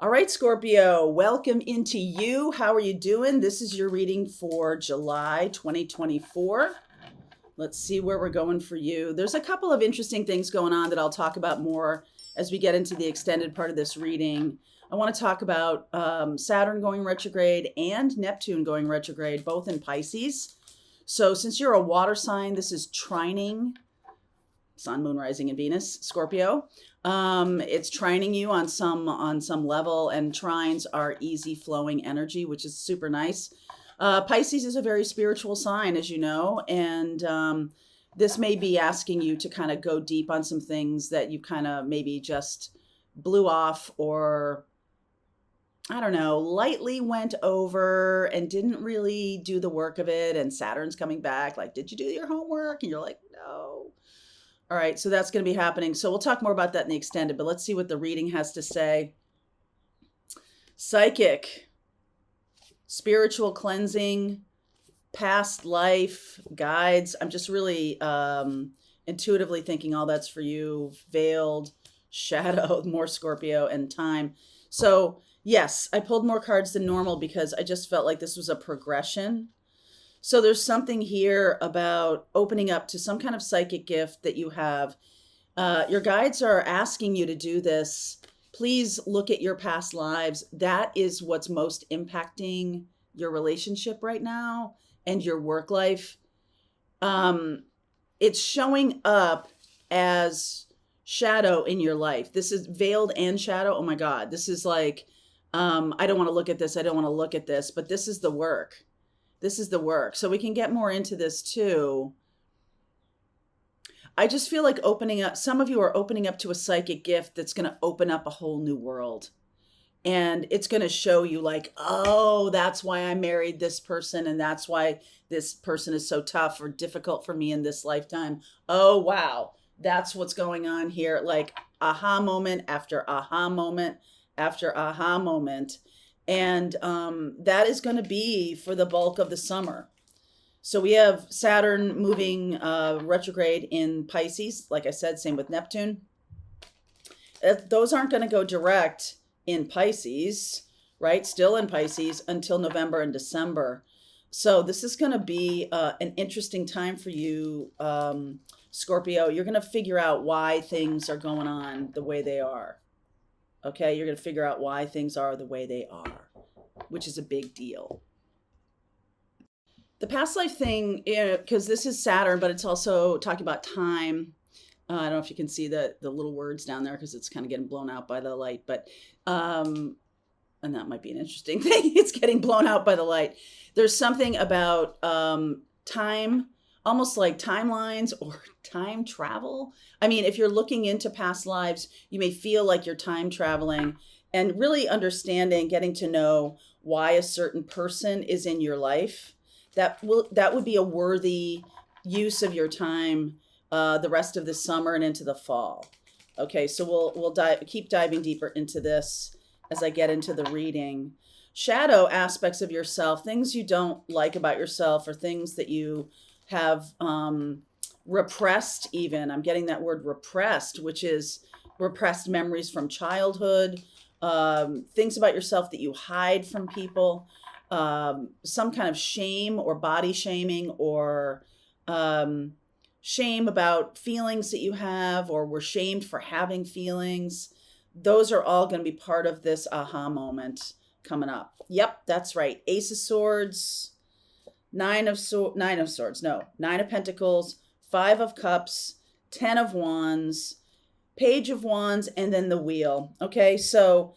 All right, Scorpio, welcome into you. How are you doing? This is your reading for July 2024. Let's see where we're going for you. There's a couple of interesting things going on that I'll talk about more as we get into the extended part of this reading. I want to talk about Saturn going retrograde and Neptune going retrograde, both in Pisces. So since you're a water sign, this is trining Sun, Moon, Rising, and Venus, Scorpio. It's trining you on some level, and trines are easy flowing energy, which is super nice. Pisces is a very spiritual sign, as you know, and this may be asking you to kind of go deep on some things that you kind of maybe just blew off, or I don't know, lightly went over and didn't really do the work of it. And Saturn's coming back, like, did you do your homework? And you're like, no. All right, so that's going to be happening. So we'll talk more about that in the extended, but let's see what the reading has to say. Psychic, spiritual cleansing, past life, guides. I'm just really intuitively thinking all that's for you. Veiled, shadow, more Scorpio, and time. So yes, I pulled more cards than normal because I just felt like this was a progression. So there's something here about opening up to some kind of psychic gift that you have. Your guides are asking you to do this. Please look at your past lives. That is what's most impacting your relationship right now and your work life. It's showing up as shadow in your life. This is veiled and shadow. Oh my God. This is like, I don't want to look at this. I don't want to look at this, but this is the work. This is the work. So we can get more into this too. I just feel like opening up, some of you are opening up to a psychic gift that's going to open up a whole new world. And it's going to show you like, oh, that's why I married this person. And that's why this person is so tough or difficult for me in this lifetime. Oh, wow. That's what's going on here. Like aha moment after aha moment after aha moment. And that is going to be for the bulk of the summer. So we have Saturn moving retrograde in Pisces. Like I said, same with Neptune. Those aren't going to go direct in Pisces, right? Still in Pisces until November and December. So this is going to be an interesting time for you, Scorpio. You're going to figure out why things are going on the way they are. Okay, you're going to figure out why things are the way they are, which is a big deal. The past life thing, because this is Saturn, but it's also talking about time. I don't know if you can see the little words down there because it's kind of getting blown out by the light, but and that might be an interesting thing. It's getting blown out by the light. There's something about time, almost like timelines or time travel. I mean, if you're looking into past lives, you may feel like you're time traveling and really understanding, getting to know why a certain person is in your life. That would be a worthy use of your time the rest of the summer and into the fall. Okay, so we'll keep diving deeper into this as I get into the reading. Shadow aspects of yourself, things you don't like about yourself, or things that you have repressed even. I'm getting that word repressed, which is repressed memories from childhood, things about yourself that you hide from people, some kind of shame or body shaming, or shame about feelings that you have, or were shamed for having feelings. Those are all going to be part of this aha moment coming up. Yep, that's right. Ace of Swords, Nine of Pentacles, Five of Cups, 10 of Wands, Page of Wands, and then the Wheel. Okay, so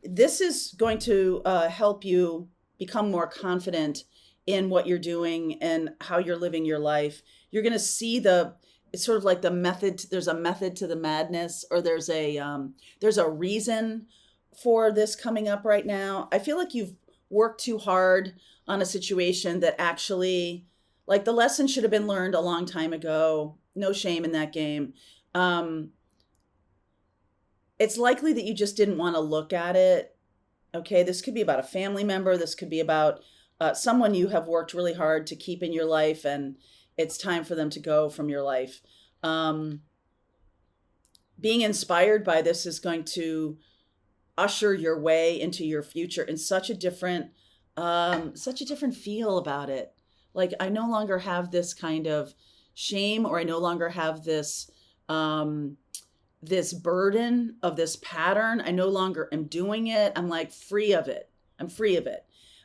this is going to help you become more confident in what you're doing and how you're living your life. You're going to see it's sort of like the method. There's a method to the madness, or there's a reason for this coming up right now. I feel like you've worked too hard on a situation that actually, like, the lesson should have been learned a long time ago. No shame in that game. It's likely that you just didn't want to look at it. Okay, this could be about a family member. This could be about someone you have worked really hard to keep in your life, and it's time for them to go from your life. Being inspired by this is going to usher your way into your future in such a different feel about it. Like I no longer have this kind of shame, or I no longer have um, this burden of this pattern. I no longer am doing it. I'm like free of it. I'm free of it.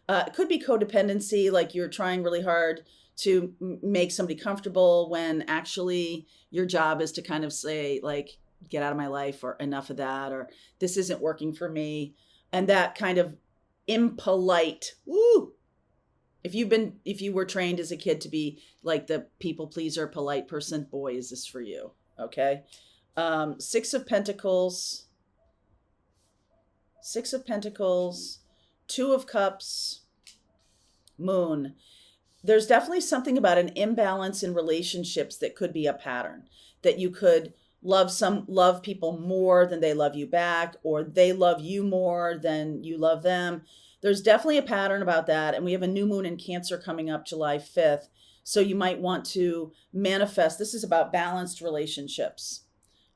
It could be codependency, like you're trying really hard to make somebody comfortable when actually your job is to kind of say, like, get out of my life, or enough of that, or this isn't working for me. And that kind of impolite, woo, if you were trained as a kid to be like the people pleaser, polite person, boy, is this for you. Okay. Six of Pentacles, Six of Pentacles, Two of Cups, Moon. There's definitely something about an imbalance in relationships that could be a pattern, that you could love people more than they love you back, or they love you more than you love them. There's definitely a pattern about that. And we have a new moon in Cancer coming up July 5th. So you might want to manifest. This is about balanced relationships.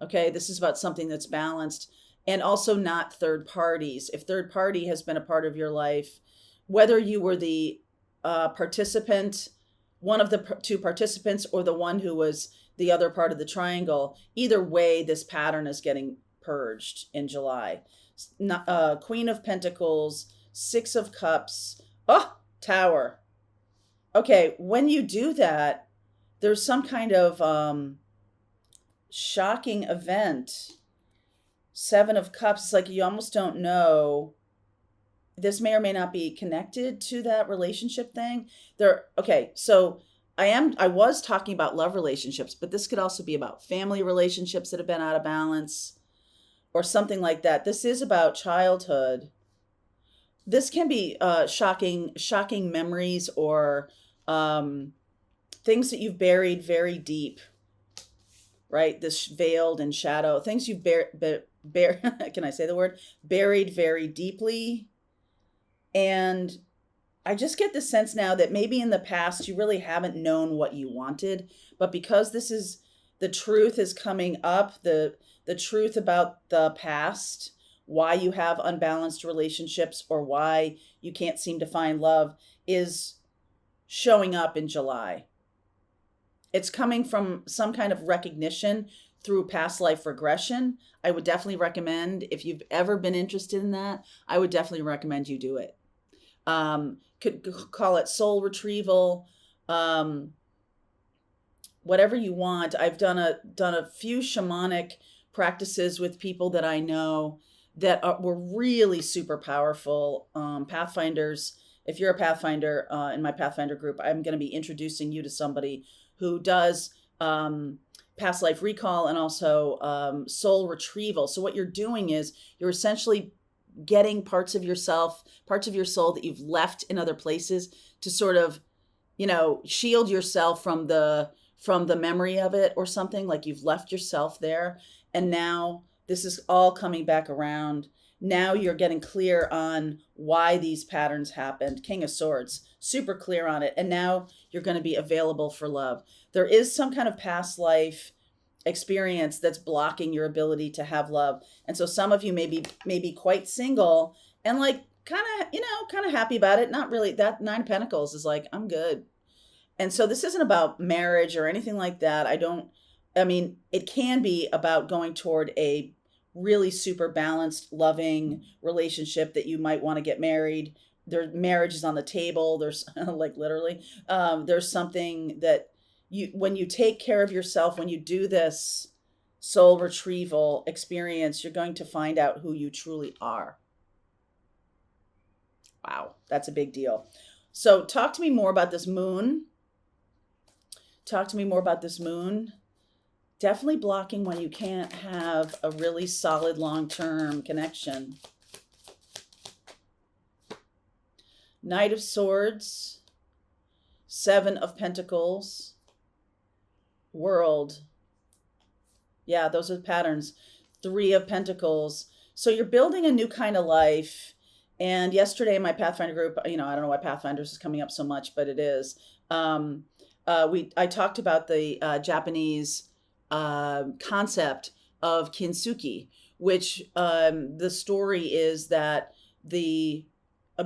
Okay. This is about something that's balanced, and also not third parties. If third party has been a part of your life, whether you were the participant, one of the two participants, or the one who was the other part of the triangle, either way, this pattern is getting purged in July. Queen of Pentacles, Six of Cups, oh, Tower. Okay, when you do that, there's some kind of shocking event. Seven of Cups, it's like you almost don't know. This may or may not be connected to that relationship thing. Okay, so I was talking about love relationships, but this could also be about family relationships that have been out of balance, or something like that. This is about childhood. This can be shocking memories, or things that you've buried very deep, right? This veiled in shadow, things you've can I say the word? Buried very deeply. And I just get the sense now that maybe in the past you really haven't known what you wanted, but because the truth is coming up, the truth about the past, why you have unbalanced relationships, or why you can't seem to find love, is showing up in July. It's coming from some kind of recognition through past life regression. I would definitely recommend, if you've ever been interested in that, I would definitely recommend you do it. Could call it soul retrieval, whatever you want. I've done a few shamanic practices with people that I know that were really super powerful. Pathfinders. If you're a Pathfinder, in my Pathfinder group, I'm going to be introducing you to somebody who does past life recall, and also soul retrieval. So what you're doing is you're essentially getting parts of yourself, parts of your soul that you've left in other places, to sort of, shield yourself from the memory of it, or something, like you've left yourself there. And now this is all coming back around. Now you're getting clear on why these patterns happened. King of Swords, super clear on it. And now you're going to be available for love. There is some kind of past life experience that's blocking your ability to have love. And so some of you may be quite single, and like kind of happy about it. Not really. That Nine of Pentacles is like, I'm good. And so this isn't about marriage or anything like that. It can be about going toward a really super balanced, loving relationship that you might want to get married. Marriage is on the table. There's like literally, there's something that when you take care of yourself, when you do this soul retrieval experience, you're going to find out who you truly are. Wow, that's a big deal. So talk to me more about this moon. Definitely blocking when you can't have a really solid long-term connection. Knight of Swords, Seven of Pentacles, World. Yeah, those are the patterns. Three of Pentacles. So you're building a new kind of life. And yesterday in my Pathfinder group, I don't know why Pathfinders is coming up so much, but it is. I talked about the Japanese concept of kintsugi, which the story is that a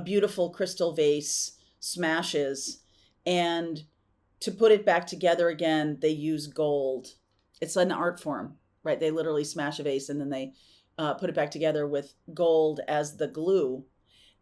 beautiful crystal vase smashes, and to put it back together again, they use gold. It's an art form, right? They literally smash a vase and then they put it back together with gold as the glue,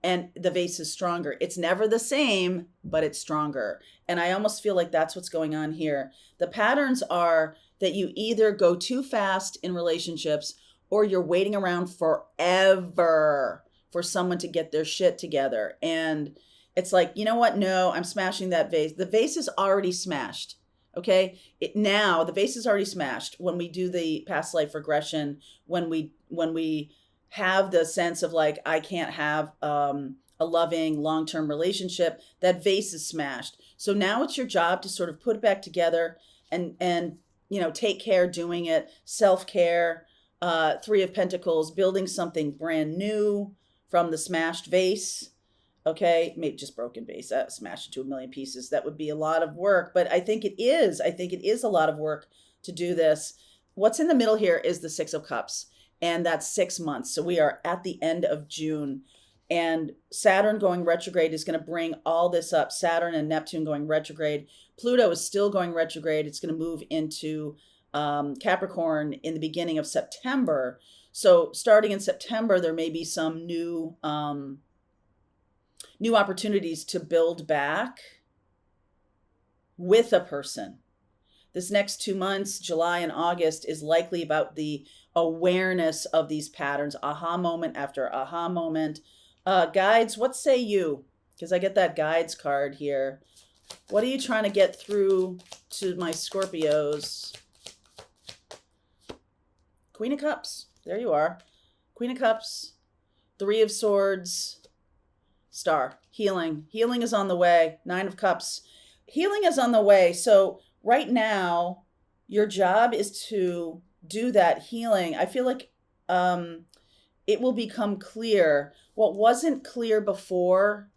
and the vase is stronger. It's never the same, but it's stronger. And I almost feel like that's what's going on here. The patterns are that you either go too fast in relationships or you're waiting around forever for someone to get their shit together. And it's like, you know what? No, I'm smashing that vase. The vase is already smashed. Okay. Now the vase is already smashed. When we do the past life regression, when we have the sense of like, I can't have a loving long-term relationship, that vase is smashed. So now it's your job to sort of put it back together and take care doing it. Self-care, Three of Pentacles, building something brand new from the smashed vase. Okay, maybe just broken vase, smashed into a million pieces. That would be a lot of work, but I think it is a lot of work to do this. What's in the middle here is the Six of Cups, and that's 6 months. So we are at the end of June, and Saturn going retrograde is going to bring all this up. Saturn and Neptune going retrograde. Pluto is still going retrograde. It's going to move into Capricorn in the beginning of September. So starting in September, there may be some new opportunities to build back with a person. This next 2 months, July and August, is likely about the awareness of these patterns, aha moment after aha moment. Guides, what say you? Because I get that guides card here. What are you trying to get through to my Scorpios? Queen of Cups. There you are. Queen of Cups. Three of Swords. Star. Healing. Healing is on the way. Nine of Cups. Healing is on the way. So right now, your job is to do that healing. I feel like it will become clear. What wasn't clear before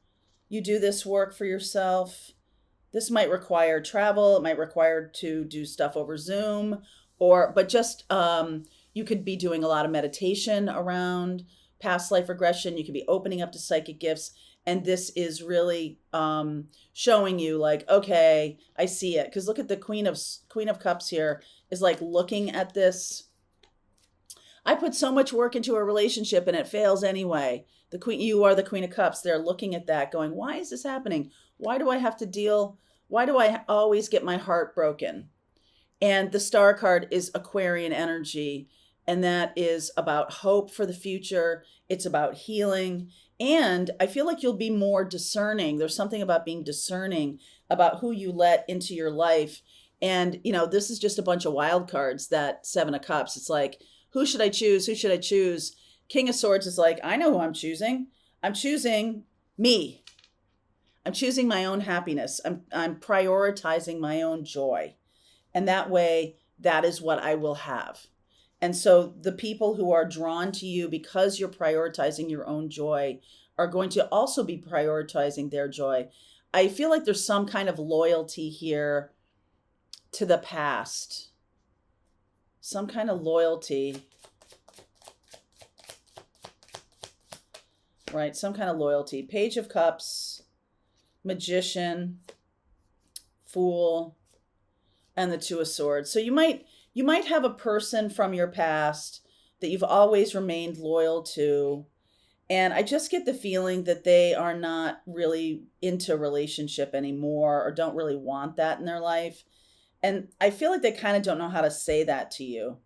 you do this work for yourself, this might require travel. It might require to do stuff over Zoom, but just you could be doing a lot of meditation around past life regression. You could be opening up to psychic gifts. And this is really showing you like, okay, I see it. Because look at the Queen of Cups here is like looking at this. I put so much work into a relationship and it fails anyway. You are the Queen of Cups. They're looking at that going, why is this happening? Why do I have to deal? Why do I always get my heart broken? And the Star card is Aquarian energy. And that is about hope for the future. It's about healing. And I feel like you'll be more discerning. There's something about being discerning about who you let into your life. And, this is just a bunch of wild cards, that Seven of Cups. It's like, who should I choose? Who should I choose? King of Swords is like, I know who I'm choosing. I'm choosing me. I'm choosing my own happiness. I'm prioritizing my own joy. And that way, that is what I will have. And so the people who are drawn to you because you're prioritizing your own joy are going to also be prioritizing their joy. I feel like there's some kind of loyalty here to the past. Some kind of loyalty. Right, some kind of loyalty. Page of Cups, Magician, Fool, and the Two of Swords. So you might have a person from your past that you've always remained loyal to. And I just get the feeling that they are not really into a relationship anymore or don't really want that in their life. And I feel like they kind of don't know how to say that to you,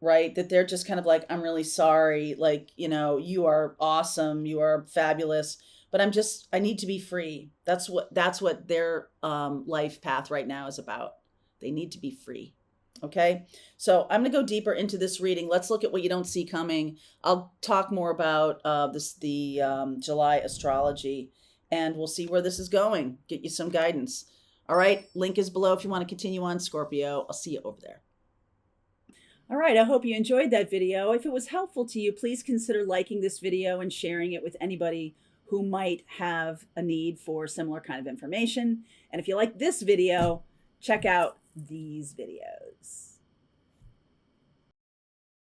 right? That they're just kind of like, I'm really sorry. Like, you are awesome. You are fabulous. But I need to be free. That's what their life path right now is about. They need to be free. Okay, so I'm going to go deeper into this reading. Let's look at what you don't see coming. I'll talk more about the July astrology, and we'll see where this is going. Get you some guidance. All right, link is below if you want to continue on, Scorpio. I'll see you over there. All right, I hope you enjoyed that video. If it was helpful to you, please consider liking this video and sharing it with anybody who might have a need for similar kind of information. And if you like this video, check out these videos.